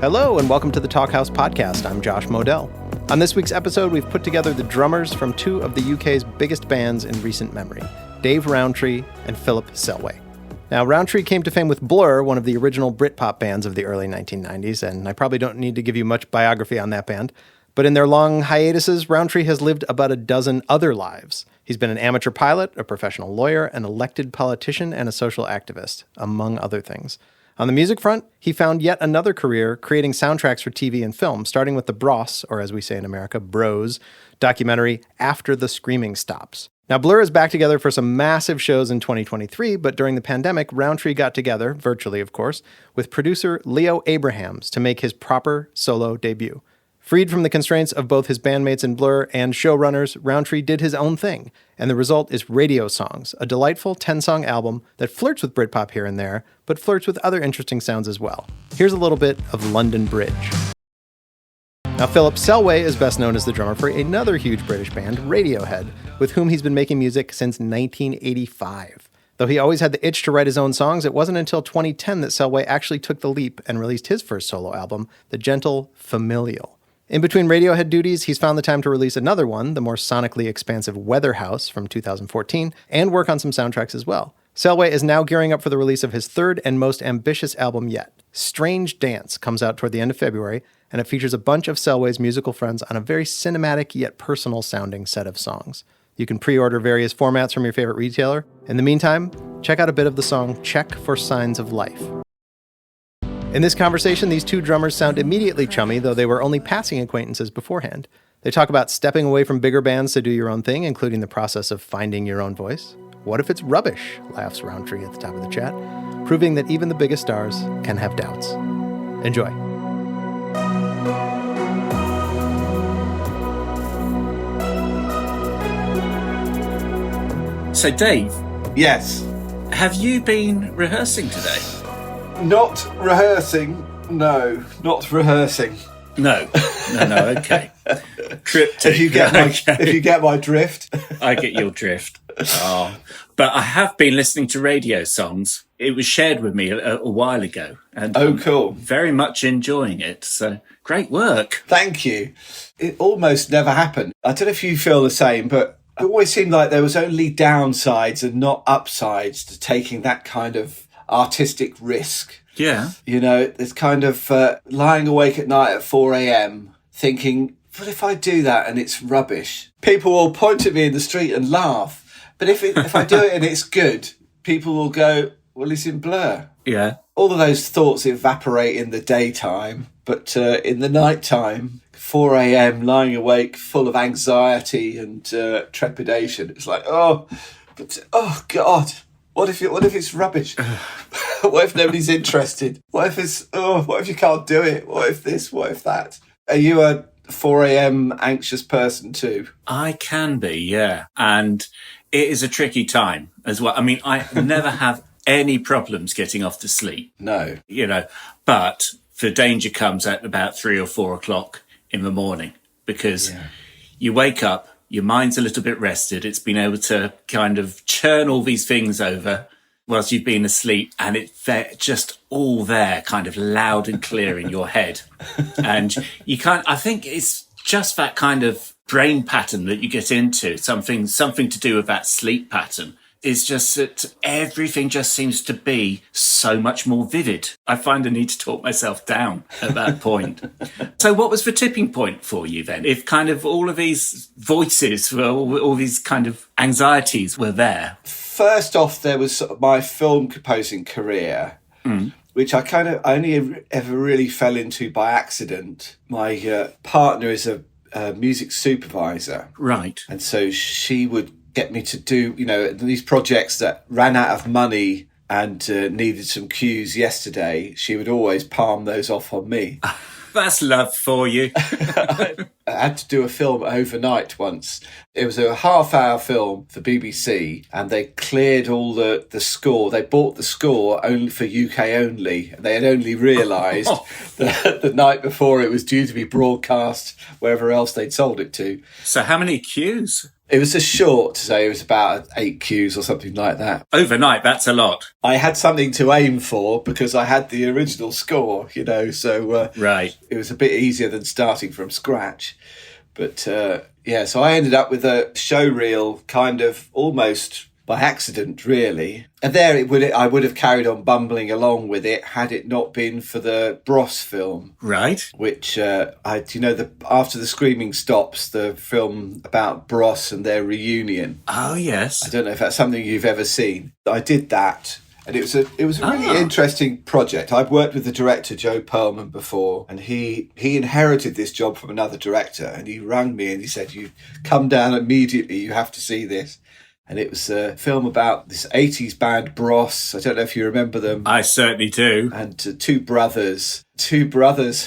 Hello, and welcome to the Talkhouse podcast. I'm Josh Modell. On this week's episode, we've put together the drummers from two of the UK's biggest bands in recent memory, Dave Rowntree and Philip Selway. Now, Rowntree came to fame with Blur, one of the original Britpop bands of the early 1990s, and I probably don't need to give you much biography on that band. But in their long hiatuses, Rowntree has lived about a dozen other lives. He's been an amateur pilot, a professional lawyer, an elected politician, and a social activist, among other things. On the music front, he found yet another career creating soundtracks for TV and film, starting with the Bros, or as we say in America, Bros, documentary After the Screaming Stops. Now, Blur is back together for some massive shows in 2023, but during the pandemic, Rowntree got together, virtually of course, with producer Leo Abrahams to make his proper solo debut. Freed from the constraints of both his bandmates in Blur and showrunners, Rowntree did his own thing, and the result is Radio Songs, a delightful 10-song album that flirts with Britpop here and there, but flirts with other interesting sounds as well. Here's a little bit of London Bridge. Now, Philip Selway is best known as the drummer for another huge British band, Radiohead, with whom he's been making music since 1985. Though he always had the itch to write his own songs, it wasn't until 2010 that Selway actually took the leap and released his first solo album, the gentle Familial. In between Radiohead duties, he's found the time to release another one, the more sonically expansive Weather House from 2014, and work on some soundtracks as well. Selway is now gearing up for the release of his third and most ambitious album yet. Strange Dance comes out toward the end of February, and it features a bunch of Selway's musical friends on a very cinematic yet personal sounding set of songs. You can pre-order various formats from your favorite retailer. In the meantime, check out a bit of the song Check for Signs of Life. In this conversation, these two drummers sound immediately chummy, though they were only passing acquaintances beforehand. They talk about stepping away from bigger bands to do your own thing, including the process of finding your own voice. What if it's rubbish, laughs Rowntree at the top of the chat, proving that even the biggest stars can have doubts. Enjoy. So, Dave. Yes. Have you been rehearsing today? Not rehearsing. No, not rehearsing. No, okay. Cryptic. If you get my drift. I get your drift. Oh. But I have been listening to Radio Songs. It was shared with me a while ago. And cool. Very much enjoying it. So, great work. Thank you. It almost never happened. I don't know if you feel the same, but it always seemed like there was only downsides and not upsides to taking that kind of artistic risk. Yeah. You know, there's kind of lying awake at night at 4 a.m. thinking, what if I do that and it's rubbish? People will point at me in the street and laugh. But if I do it and it's good, people will go, well, it's in Blur. Yeah. All of those thoughts evaporate in the daytime, but in the nighttime, 4 a.m. lying awake, full of anxiety and trepidation. It's like, oh God. What if it's rubbish? What if nobody's interested? What if you can't do it? What if this? What if that? Are you a 4 a.m. anxious person too? I can be, yeah. And it is a tricky time as well. I mean, I never have any problems getting off to sleep. No. You know, but the danger comes at about 3 or 4 o'clock in the morning because you wake up, your mind's a little bit rested. It's been able to kind of churn all these things over whilst you've been asleep, and they're just all there, kind of loud and clear in your head. And I think it's just that kind of brain pattern that you get into, something to do with that sleep pattern. It's just that everything just seems to be so much more vivid. I find I need to talk myself down at that point. So what was the tipping point for you then? If kind of all of these voices, all these kind of anxieties were there? First off, there was my film composing career, which I only ever really fell into by accident. My partner is a music supervisor. Right. And so she would get me to do, these projects that ran out of money and needed some cues yesterday. She would always palm those off on me. That's love for you. I had to do a film overnight once. It was a half-hour film for BBC, and they cleared all the score. They bought the score only for UK only. They had only realised the night before it was due to be broadcast wherever else they'd sold it to. So how many cues? It was a short, so it was about 8 cues or something like that. Overnight, that's a lot. I had something to aim for because I had the original score, so Right. it was a bit easier than starting from scratch. But so I ended up with a show reel kind of almost by accident, really. And there I would have carried on bumbling along with it had it not been for the Bros film. Right. Which, after the screaming stops, the film about Bros and their reunion. Oh, yes. I don't know if that's something you've ever seen. I did that. And it was a really interesting project. I've worked with the director, Joe Perlman, before, and he inherited this job from another director. And he rang me and he said, "You come down immediately, you have to see this." And it was a film about this 80s band Bros. I don't know if you remember them. I certainly do. And two brothers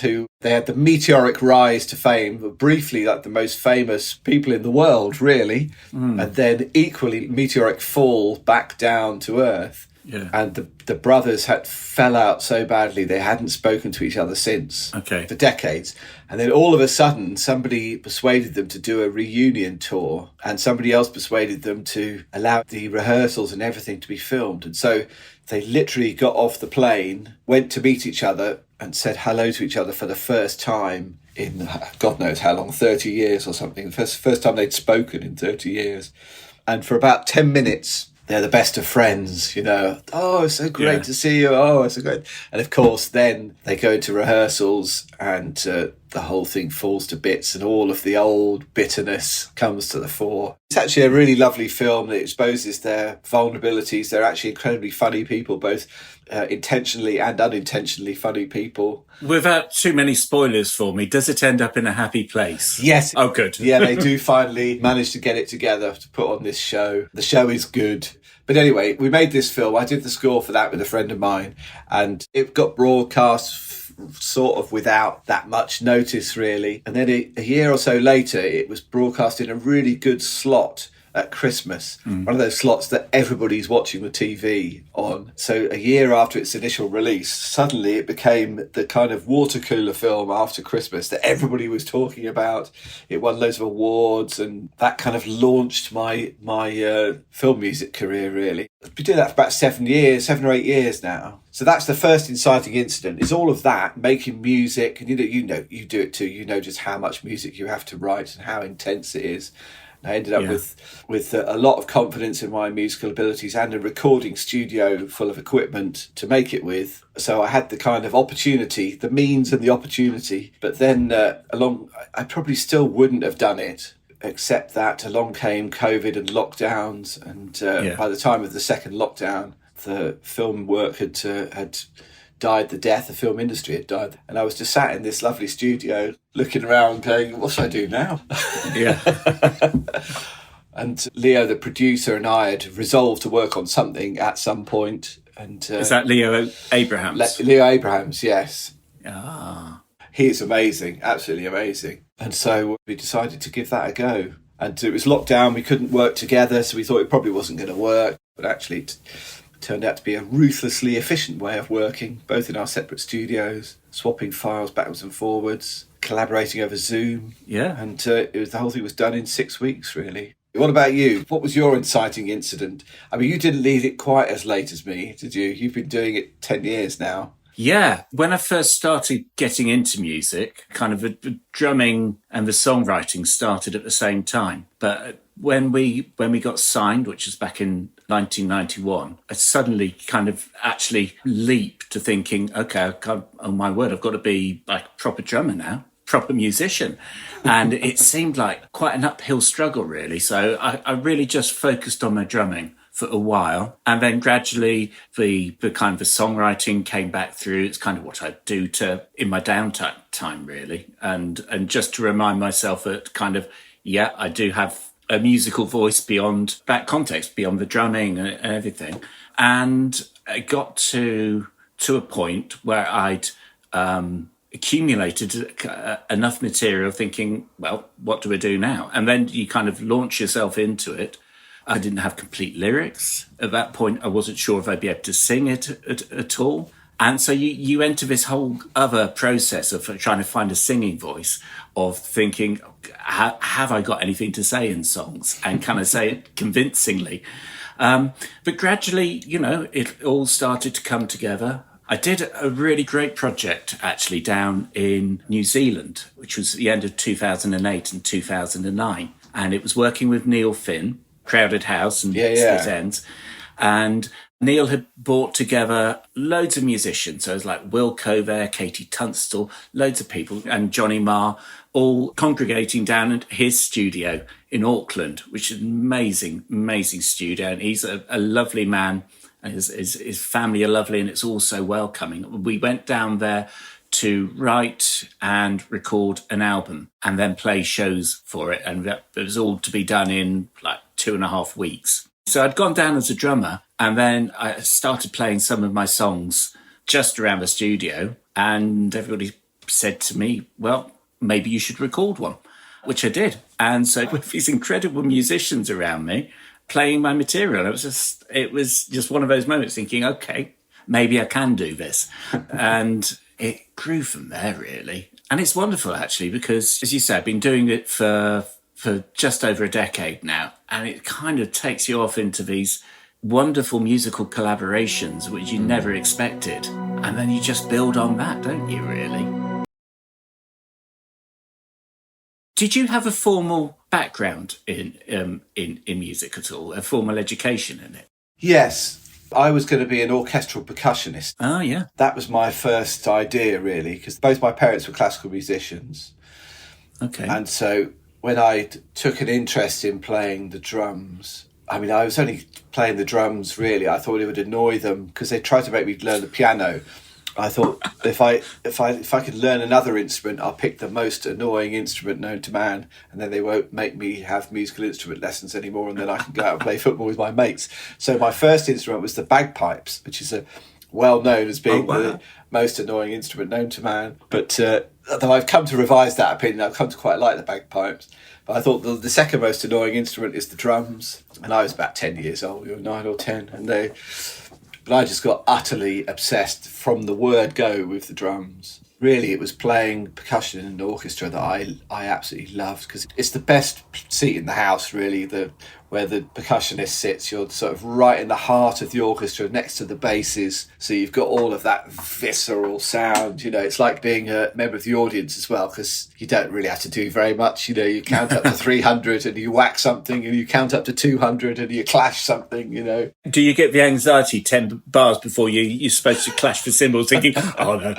who they had the meteoric rise to fame, were briefly like the most famous people in the world, really. And then equally meteoric fall back down to earth. Yeah. And the brothers fell out so badly they hadn't spoken to each other since for decades. And then all of a sudden, somebody persuaded them to do a reunion tour, and somebody else persuaded them to allow the rehearsals and everything to be filmed. And so they literally got off the plane, went to meet each other, and said hello to each other for the first time in God knows how long, 30 years or something. The first time they'd spoken in 30 years. And for about 10 minutes, they're the best of friends, Oh, it's so great to see you. Oh, it's so great. And of course, then they go into rehearsals and the whole thing falls to bits and all of the old bitterness comes to the fore. It's actually a really lovely film that exposes their vulnerabilities. They're actually incredibly funny people, both intentionally and unintentionally funny people. Without too many spoilers for me, does it end up in a happy place? Yes. Oh, good. Yeah, they do finally manage to get it together to put on this show. The show is good. But anyway, we made this film. I did the score for that with a friend of mine, and it got broadcast sort of without that much notice, really. And then a year or so later, it was broadcast in a really good slot at Christmas, one of those slots that everybody's watching the TV on. So a year after its initial release, suddenly it became the kind of water cooler film after Christmas that everybody was talking about. It won loads of awards, and that kind of launched my film music career, really. I've been doing that for about 7 or 8 years now. So that's the first inciting incident. It's all of that, making music, and you do it too. Just how much music you have to write and how intense it is. I ended up with a lot of confidence in my musical abilities and a recording studio full of equipment to make it with. So I had the kind of opportunity, the means and the opportunity. But then I probably still wouldn't have done it, except that along came COVID and lockdowns. And by the time of the second lockdown, the film work had died the death. The film industry had died. And I was just sat in this lovely studio looking around going, what should I do now? Yeah. And Leo, the producer, and I had resolved to work on something at some point. And is that Leo Abrahams? Leo Abrahams, yes. Ah. He is amazing, absolutely amazing. And so we decided to give that a go. And it was lockdown, we couldn't work together, so we thought it probably wasn't going to work. But actually it turned out to be a ruthlessly efficient way of working, both in our separate studios, swapping files backwards and forwards, collaborating over Zoom. Yeah. And the whole thing was done in 6 weeks, really. What about you? What was your inciting incident? I mean, you didn't leave it quite as late as me, did you? You've been doing it 10 years now. Yeah. When I first started getting into music, kind of the drumming and the songwriting started at the same time. But when we got signed, which was back in 1991, I suddenly kind of actually leaped to thinking, okay, oh my word, I've got to be like a proper drummer now, proper musician. And it seemed like quite an uphill struggle, really. So I really just focused on my drumming for a while. And then gradually the kind of the songwriting came back through. It's kind of what I do in my downtime, really. And just to remind myself that kind of, I do have a musical voice beyond that context, beyond the drumming and everything. And I got to a point where I'd accumulated enough material thinking, well, what do I do now? And then you kind of launch yourself into it. I didn't have complete lyrics. At that point, I wasn't sure if I'd be able to sing it at all. And so you enter this whole other process of trying to find a singing voice, of thinking, have I got anything to say in songs? And can I say it convincingly? But gradually, it all started to come together. I did a really great project actually down in New Zealand, which was at the end of 2008 and 2009. And it was working with Neil Finn, Crowded House and Split Ends. And Neil had brought together loads of musicians. So it was like Will Cover, Katie Tunstall, loads of people, and Johnny Marr, all congregating down at his studio in Auckland, which is an amazing, amazing studio. And he's a lovely man, and his family are lovely, and it's all so welcoming. We went down there to write and record an album and then play shows for it. And it was all to be done in like 2.5 weeks. So I'd gone down as a drummer, and then I started playing some of my songs just around the studio, and everybody said to me, well, maybe you should record one, which I did. And so with these incredible musicians around me playing my material, it was just one of those moments thinking, okay, maybe I can do this. And it grew from there, really. And it's wonderful, actually, because, as you said, I've been doing it for just over a decade now, and it kind of takes you off into these wonderful musical collaborations which you never expected, and then you just build on that, don't you, really? Did you have a formal background in music at all, a formal education in it? Yes, I was going to be an orchestral percussionist. Oh, yeah. That was my first idea, really, because both my parents were classical musicians. Okay. And so when I took an interest in playing the drums, I mean, I was only playing the drums, really. I thought it would annoy them because they tried to make me learn the piano. I thought if I could learn another instrument, I'll pick the most annoying instrument known to man, and then they won't make me have musical instrument lessons anymore, and then I can go out and play football with my mates. So my first instrument was the bagpipes, which is well known as being the most annoying instrument known to man. But though I've come to revise that opinion, I've come to quite like the bagpipes. But I thought the second most annoying instrument is the drums. And I was about 10 years old, 9 or 10. But I just got utterly obsessed from the word go with the drums. Really, it was playing percussion in an orchestra that I absolutely loved, because it's the best seat in the house, really, where the percussionist sits. You're sort of right in the heart of the orchestra, next to the basses. So you've got all of that visceral sound. It's like being a member of the audience as well, because you don't really have to do very much. You count up to 300 and you whack something, and you count up to 200 and you clash something, Do you get the anxiety 10 bars before you're supposed to clash the cymbals, thinking, oh no,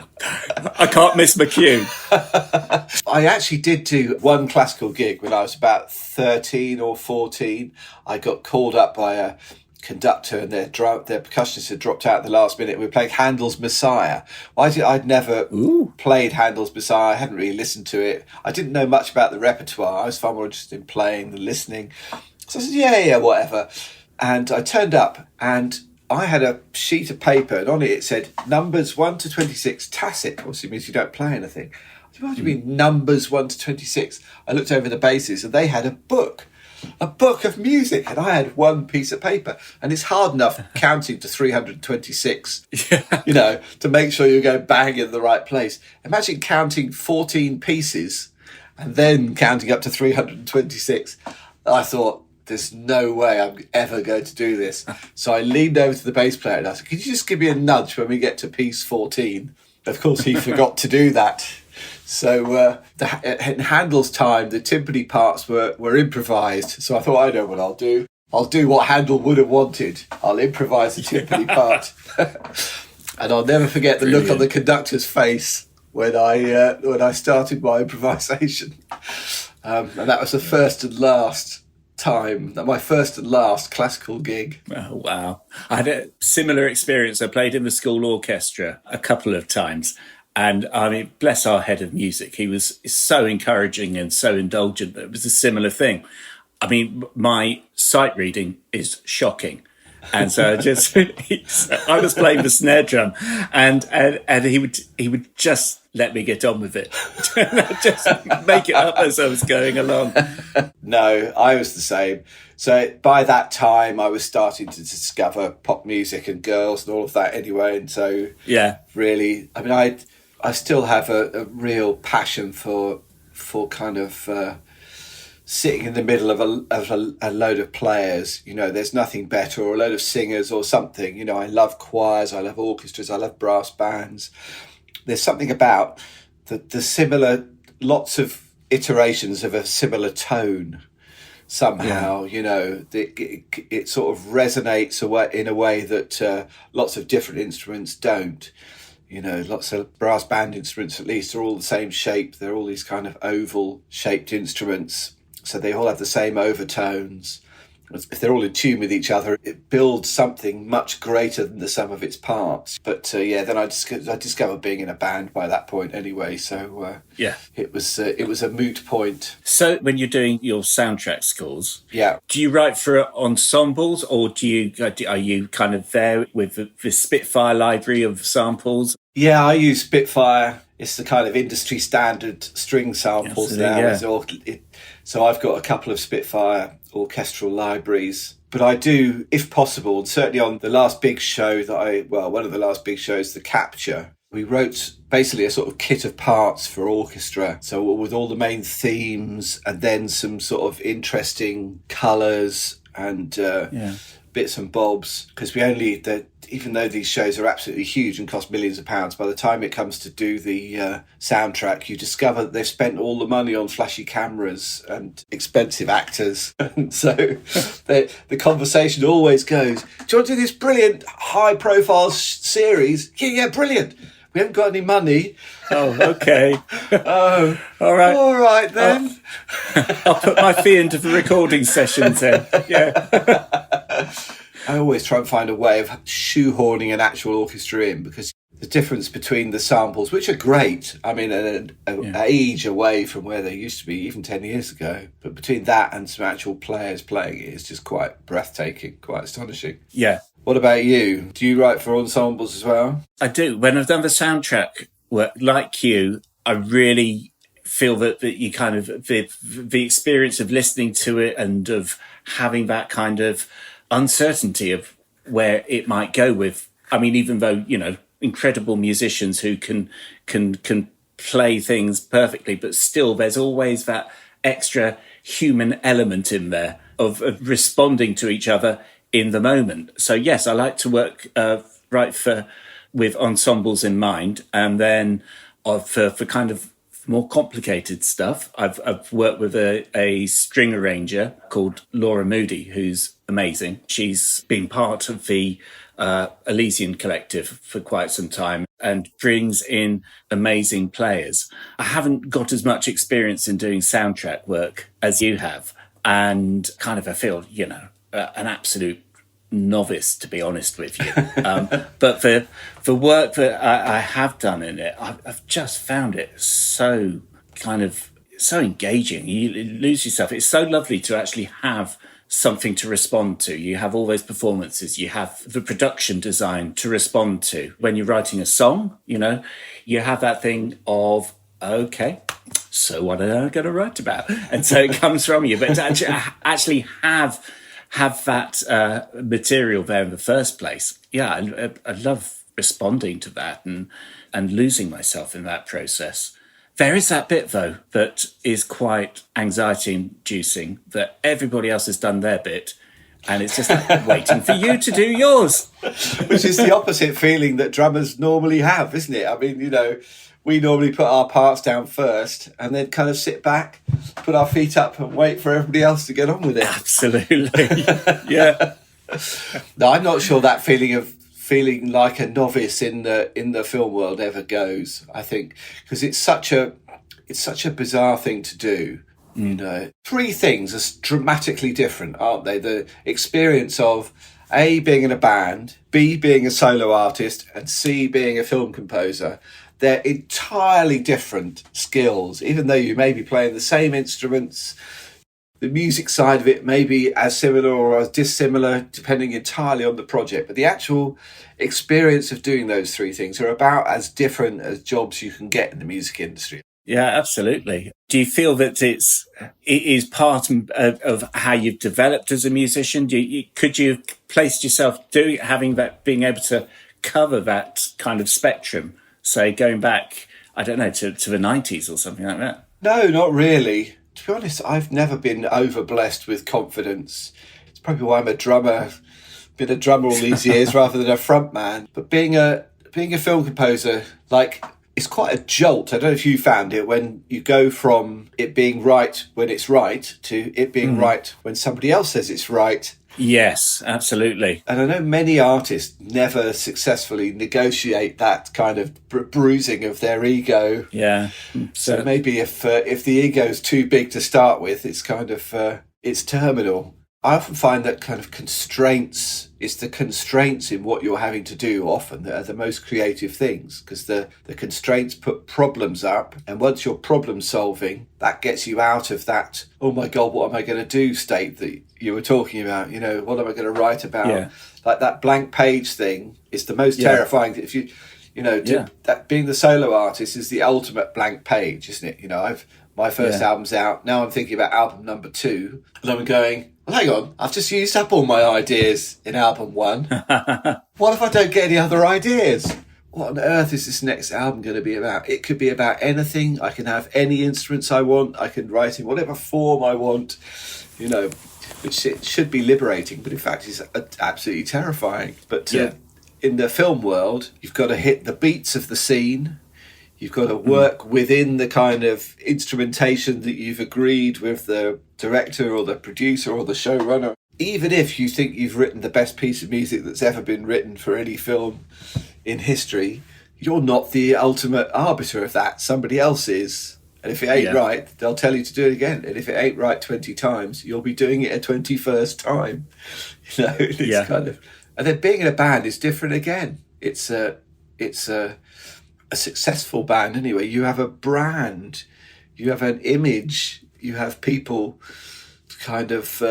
I can't miss my cue? I actually did do one classical gig when I was about 13 or 14. I got called up by a conductor, and their percussionist had dropped out at the last minute. We were playing Handel's Messiah. I'd never played Handel's Messiah. I hadn't really listened to it. I didn't know much about the repertoire. I was far more interested in playing than listening. So I said, yeah, whatever. And I turned up, and I had a sheet of paper, and on it said numbers 1 to 26 tacit. Obviously means you don't play anything. I said, what do you mean numbers 1 to 26? I looked over the basses, and they had a book of music, and I had one piece of paper. And it's hard enough counting to 326, to make sure you're going bang in the right place. Imagine counting 14 pieces and then counting up to 326. I thought, there's no way I'm ever going to do this. So I leaned over to the bass player and I said, could you just give me a nudge when we get to piece 14? Of course, he forgot to do that. So in Handel's time, the timpani parts were improvised. So I thought, I know what I'll do. I'll do what Handel would have wanted. I'll improvise the timpani part. And I'll never forget the look on the conductor's face when I started my improvisation. And that was the first and last time, my first and last classical gig. Oh, wow. I had a similar experience. I played in the school orchestra a couple of times. And I mean, bless our head of music. He was so encouraging and so indulgent that it was a similar thing. I mean, my sight reading is shocking. And so I was playing the snare drum, and he would just let me get on with it. Just make it up as I was going along. No, I was the same. So by that time, I was starting to discover pop music and girls and all of that anyway. And so, yeah, really, I mean, I still have a real passion for kind of sitting in the middle of a load of players. You know, there's nothing better, or a load of singers or something. You know, I love choirs, I love orchestras, I love brass bands. There's something about the similar, lots of iterations of a similar tone. Somehow, you know, it sort of resonates in a way that lots of different instruments don't. You know, lots of brass band instruments, at least, are all the same shape. They're all these kind of oval-shaped instruments, so they all have the same overtones. If they're all in tune with each other, it builds something much greater than the sum of its parts. But then I discovered being in a band by that point anyway. So it was a moot point. So when you're doing your soundtrack scores, do you write for ensembles, or are you kind of there with the Spitfire library of samples? Yeah, I use Spitfire. It's the kind of industry standard string samples now. So I've got a couple of Spitfire orchestral libraries. But I do, if possible, and certainly on the last big show one of the last big shows, The Capture, we wrote basically a sort of kit of parts for orchestra. So with all the main themes and then some sort of interesting colours and bits and bobs. Because even though these shows are absolutely huge and cost millions of pounds, by the time it comes to do the soundtrack, you discover that they've spent all the money on flashy cameras and expensive actors. And so the conversation always goes, do you want to do this brilliant high-profile series? Yeah, brilliant. We haven't got any money. Oh, okay. Oh, all right then. I'll put my fee into the recording sessions then. Yeah. I always try and find a way of shoehorning an actual orchestra in, because the difference between the samples, which are great, I mean, an age away from where they used to be even 10 years ago, but between that and some actual players playing it is just quite breathtaking, quite astonishing. Yeah. What about you? Do you write for ensembles as well? I do. When I've done the soundtrack work, like you, I really feel that you kind of, the experience of listening to it and of having that kind of uncertainty of where it might go with, I mean, even though, you know, incredible musicians who can play things perfectly, but still there's always that extra human element in there of responding to each other in the moment. So yes, I like to work with ensembles in mind, and then for kind of more complicated stuff, I've worked with a string arranger called Laura Moody, who's amazing. She's been part of the Elysian Collective for quite some time and brings in amazing players. I haven't got as much experience in doing soundtrack work as you have, and kind of I feel, you know, an absolute novice, to be honest with you. But the work that I have done in it, I've just found it so engaging. You lose yourself. It's so lovely to actually have something to respond to. You have all those performances, you have the production design to respond to. When you're writing a song, you know, you have that thing of, okay, so what am I going to write about? And so it comes from you. But to actually have that material there in the first place, I love responding to that and losing myself in that process. There is that bit, though, that is quite anxiety-inducing, that everybody else has done their bit, and it's just like waiting for you to do yours. Which is the opposite feeling that drummers normally have, isn't it? I mean, you know, we normally put our parts down first and then kind of sit back, put our feet up and wait for everybody else to get on with it. Absolutely. Yeah. No, I'm not sure that feeling like a novice in the film world ever goes, I think, because it's such a bizarre thing to do. You know, three things are dramatically different, aren't they? The experience of A, being in a band, B, being a solo artist, and C, being a film composer. They're entirely different skills, even though you may be playing the same instruments, The music side of it may be as similar or as dissimilar, depending entirely on the project. But the actual experience of doing those three things are about as different as jobs you can get in the music industry. Yeah, absolutely. Do you feel that it is part of how you've developed as a musician? Could you have placed yourself being able to cover that kind of spectrum, say going back, I don't know, to the 90s or something like that? No, not really. To be honest, I've never been over blessed with confidence. It's probably why I'm a drummer. Been a drummer all these years rather than a front man. But being a film composer, it's quite a jolt. I don't know if you found it, when you go from it being right when it's right to it being right when somebody else says it's right. Yes, absolutely. And I know many artists never successfully negotiate that kind of bruising of their ego. Yeah. So maybe if the ego is too big to start with, it's kind of it's terminal. I often find that kind of it's the constraints in what you're having to do often that are the most creative things, because the constraints put problems up, and once you're problem solving, that gets you out of that, oh my God, what am I going to do state that you were talking about, what am I going to write about? Yeah. Like that blank page thing is the most terrifying. If that being the solo artist is the ultimate blank page, isn't it? My first album's out. Now I'm thinking about album number 2. And I'm going, well, hang on, I've just used up all my ideas in album 1. What if I don't get any other ideas? What on earth is this next album going to be about? It could be about anything. I can have any instruments I want. I can write in whatever form I want, which it should be liberating, but in fact is absolutely terrifying. But in the film world, you've got to hit the beats of the scene. You've got to work within the kind of instrumentation that you've agreed with the director or the producer or the showrunner. Even if you think you've written the best piece of music that's ever been written for any film in history, you're not the ultimate arbiter of that. Somebody else is. And if it ain't right, they'll tell you to do it again. And if it ain't right 20 times, you'll be doing it a 21st time. It's kind of... And then being in a band is different again. It's a successful band anyway. You have a brand, you have an image, you have people kind of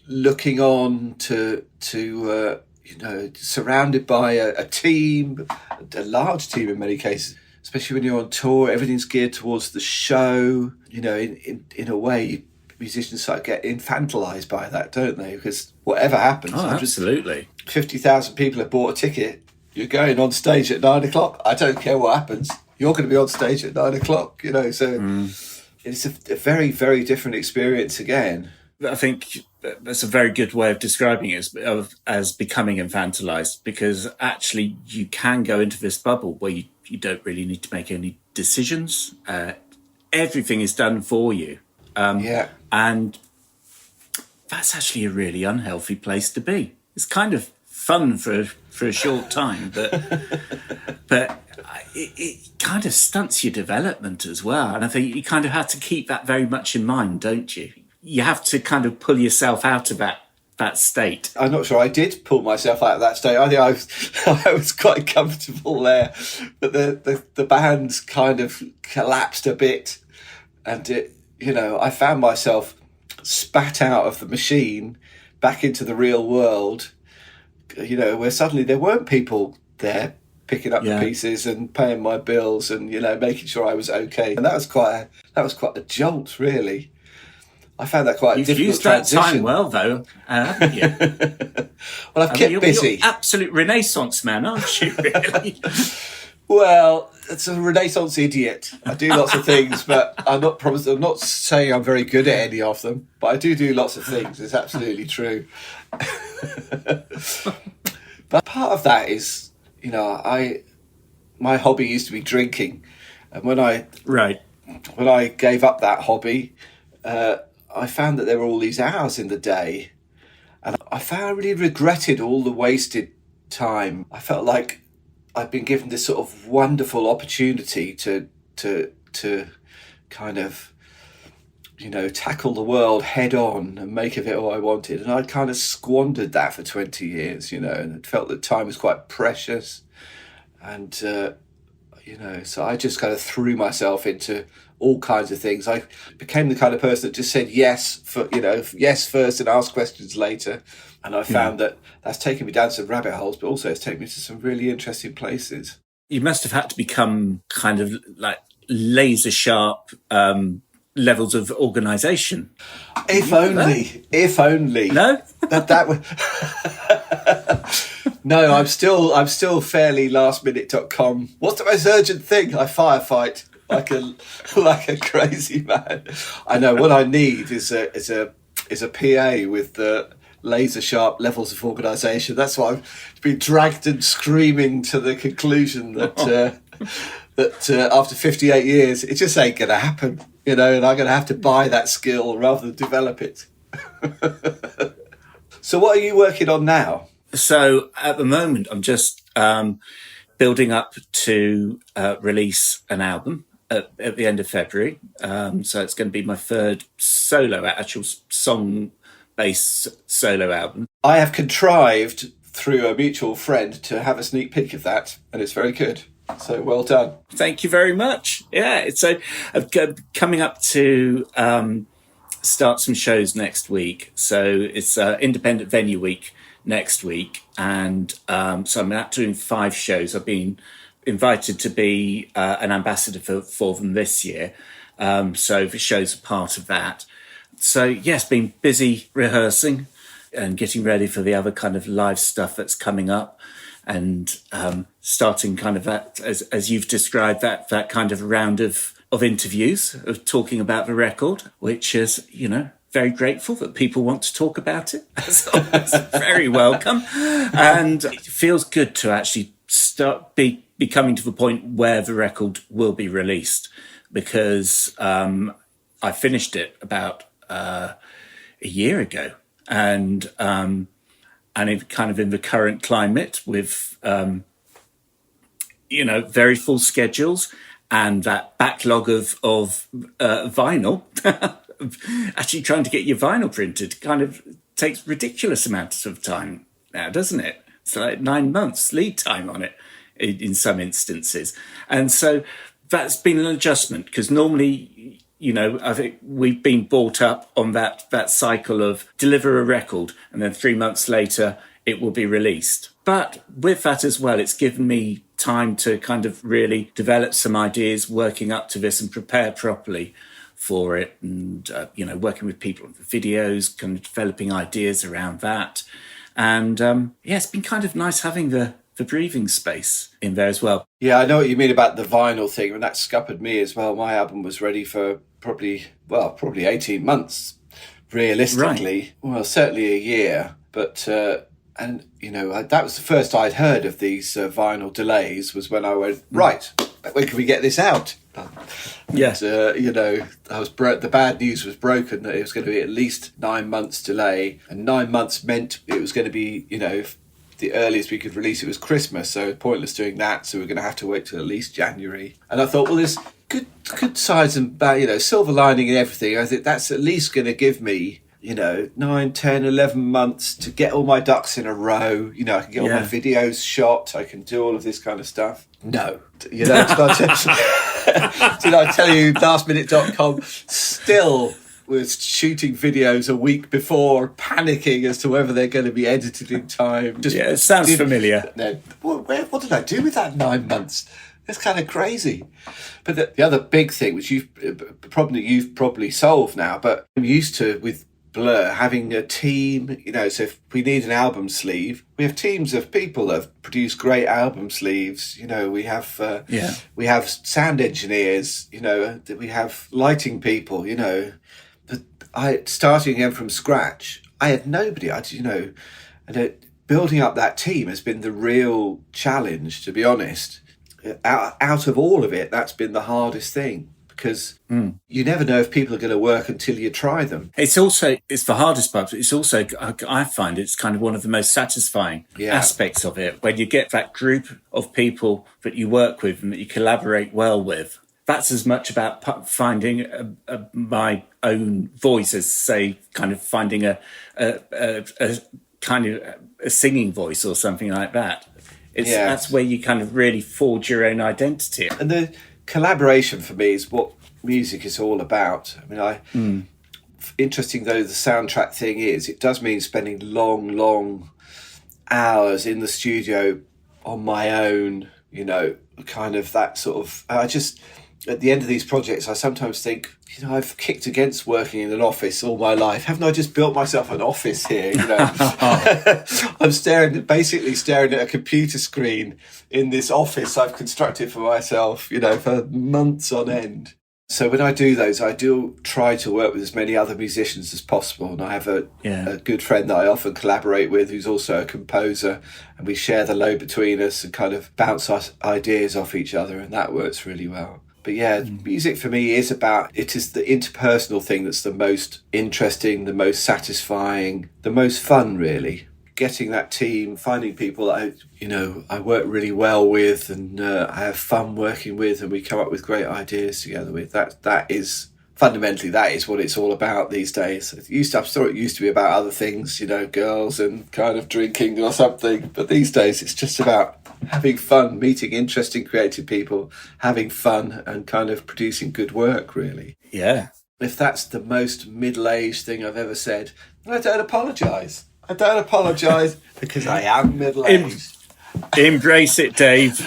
looking on to surrounded by a team, a large team in many cases, especially when you're on tour. Everything's geared towards the show. In a way, musicians start to get infantilized by that, don't they? Because whatever happens, absolutely, 50,000 people have bought a ticket. You're going on stage at 9 o'clock. I don't care what happens. You're going to be on stage at 9 o'clock, So it's a very, very different experience again. I think that's a very good way of describing it as becoming infantilized, because actually you can go into this bubble where you don't really need to make any decisions. Everything is done for you. And that's actually a really unhealthy place to be. It's kind of fun for a short time, but it kind of stunts your development as well. And I think you kind of have to keep that very much in mind, don't you? You have to kind of pull yourself out of that state. I'm not sure I did pull myself out of that state. I think I was quite comfortable there, but the band's kind of collapsed a bit, and I found myself spat out of the machine back into the real world. Where suddenly there weren't people there picking up the pieces and paying my bills and making sure I was okay. And that was quite a jolt, really. I found that quite a difficult used transition. That time well, though, haven't you? Well, I've kept busy. You're absolute Renaissance man, aren't you? Really? Well, it's a Renaissance idiot. I do lots of things, but I'm not saying I'm very good at any of them. But I do lots of things. It's absolutely true. But part of that is, my hobby used to be drinking, and when I gave up that hobby, I found that there were all these hours in the day, and I found I really regretted all the wasted time. I felt like I've been given this sort of wonderful opportunity to kind of, tackle the world head on and make of it all I wanted. And I kind of squandered that for 20 years, and it felt that time was quite precious. And, So I just kind of threw myself into all kinds of things. I became the kind of person that just said yes yes first and ask questions later. And I found that that's taken me down some rabbit holes, but also it's taken me to some really interesting places. You must have had to become kind of like laser sharp levels of organisation. If only. No? that would. No, I'm still fairly lastminute.com. What's the most urgent thing? I firefight like a crazy man. I know what I need is a PA with the laser sharp levels of organisation. That's why I've been dragged and screaming to the conclusion that after 58 years, it just ain't going to happen, and I'm going to have to buy that skill rather than develop it. So what are you working on now? So at the moment, I'm just building up to release an album at the end of February. So it's going to be my third actual song-based solo album. I have contrived through a mutual friend to have a sneak peek of that, and it's very good. So well done. Thank you very much. Yeah, so I'm coming up to start some shows next week. So it's Independent Venue Week next week, and so I'm out doing 5 shows. I've been invited to be an ambassador for them this year, so the shows are part of that. So yes, been busy rehearsing and getting ready for the other kind of live stuff that's coming up, and starting kind of that, as you've described, that kind of round of interviews, of talking about the record, which is, very grateful that people want to talk about it. That's always very welcome. And it feels good to actually be coming to the point where the record will be released, because I finished it about a year ago. And it kind of in the current climate with, very full schedules and that backlog of vinyl, actually trying to get your vinyl printed kind of takes ridiculous amounts of time now, doesn't it? It's like 9 months lead time on it in some instances. And so that's been an adjustment, because normally, I think we've been brought up on that cycle of deliver a record and then 3 months later it will be released. But with that as well, it's given me time to kind of really develop some ideas working up to this and prepare properly for it, and working with people on the videos, kind of developing ideas around that. And it's been kind of nice having the breathing space in there as well. Yeah, I know what you mean about the vinyl thing, and that scuppered me as well. My album was ready for probably 18 months, realistically. Right. Well, certainly a year. But that was the first I'd heard of these vinyl delays, was when I went, right, when can we get this out? Yeah. The bad news was broken, that it was going to be at least 9 months delay, and 9 months meant it was going to be, the earliest we could release it was Christmas, so pointless doing that, so we're going to have to wait till at least January. And I thought, well, there's good sides and bad, silver lining and everything. I think that's at least going to give me 9, 10, 11 months to get all my ducks in a row. I can get all my videos shot. I can do all of this kind of stuff. No. Did I tell you, lastminute.com still was shooting videos a week before, panicking as to whether they're going to be edited in time. It sounds familiar. No, what did I do with that 9 months? It's kind of crazy. But the other big thing, which you've probably solved now, but I'm used to with Blur having a team, so if we need an album sleeve, we have teams of people that have produced great album sleeves. We have sound engineers, we have lighting people, but starting again from scratch, I had nobody. Building up that team has been the real challenge, to be honest. Out of all of it, that's been the hardest thing. Because you never know if people are going to work until you try them. It's the hardest part, but it's also, I find it's kind of one of the most satisfying aspects of it, when you get that group of people that you work with and that you collaborate well with. That's as much about finding my own voice as, say, kind of finding a kind of a singing voice or something like that. That's where you kind of really forge your own identity. And the collaboration for me is what music is all about. I mean, interesting though the soundtrack thing is, it does mean spending long hours in the studio on my own, you know, kind of that sort of, at the end of these projects, I sometimes think, you know, I've kicked against working in an office all my life. Haven't I just built myself an office here? You know, I'm basically staring at a computer screen in this office I've constructed for myself, you know, for months on end. So when I do those, I do try to work with as many other musicians as possible. And I have a good friend that I often collaborate with who's also a composer, and we share the load between us and kind of bounce our ideas off each other, and that works really well. But music for me is it is the interpersonal thing that's the most interesting, the most satisfying, the most fun, really. Getting that team, finding people that I work really well with and I have fun working with, and we come up with great ideas together with. That is fundamentally, that is what it's all about these days. I thought it used to be about other things, you know, girls and kind of drinking or something. But these days it's just about having fun, meeting interesting, creative people, having fun and kind of producing good work, really. Yeah. If that's the most middle-aged thing I've ever said, then I don't apologise. I don't apologise because I am middle-aged. Embrace it, Dave.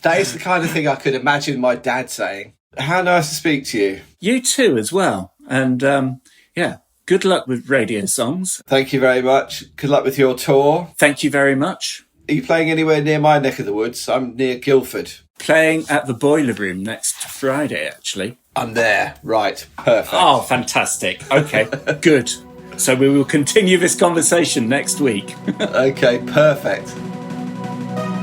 That is the kind of thing I could imagine my dad saying. How nice to speak to you. You too, as well. And good luck with radio songs. Thank you very much. Good luck with your tour. Thank you very much. Are you playing anywhere near my neck of the woods? I'm near Guildford. Playing at the Boiler Room next Friday, actually. I'm there. Right. Perfect. Oh, fantastic. Okay, good. So we will continue this conversation next week. Okay, perfect.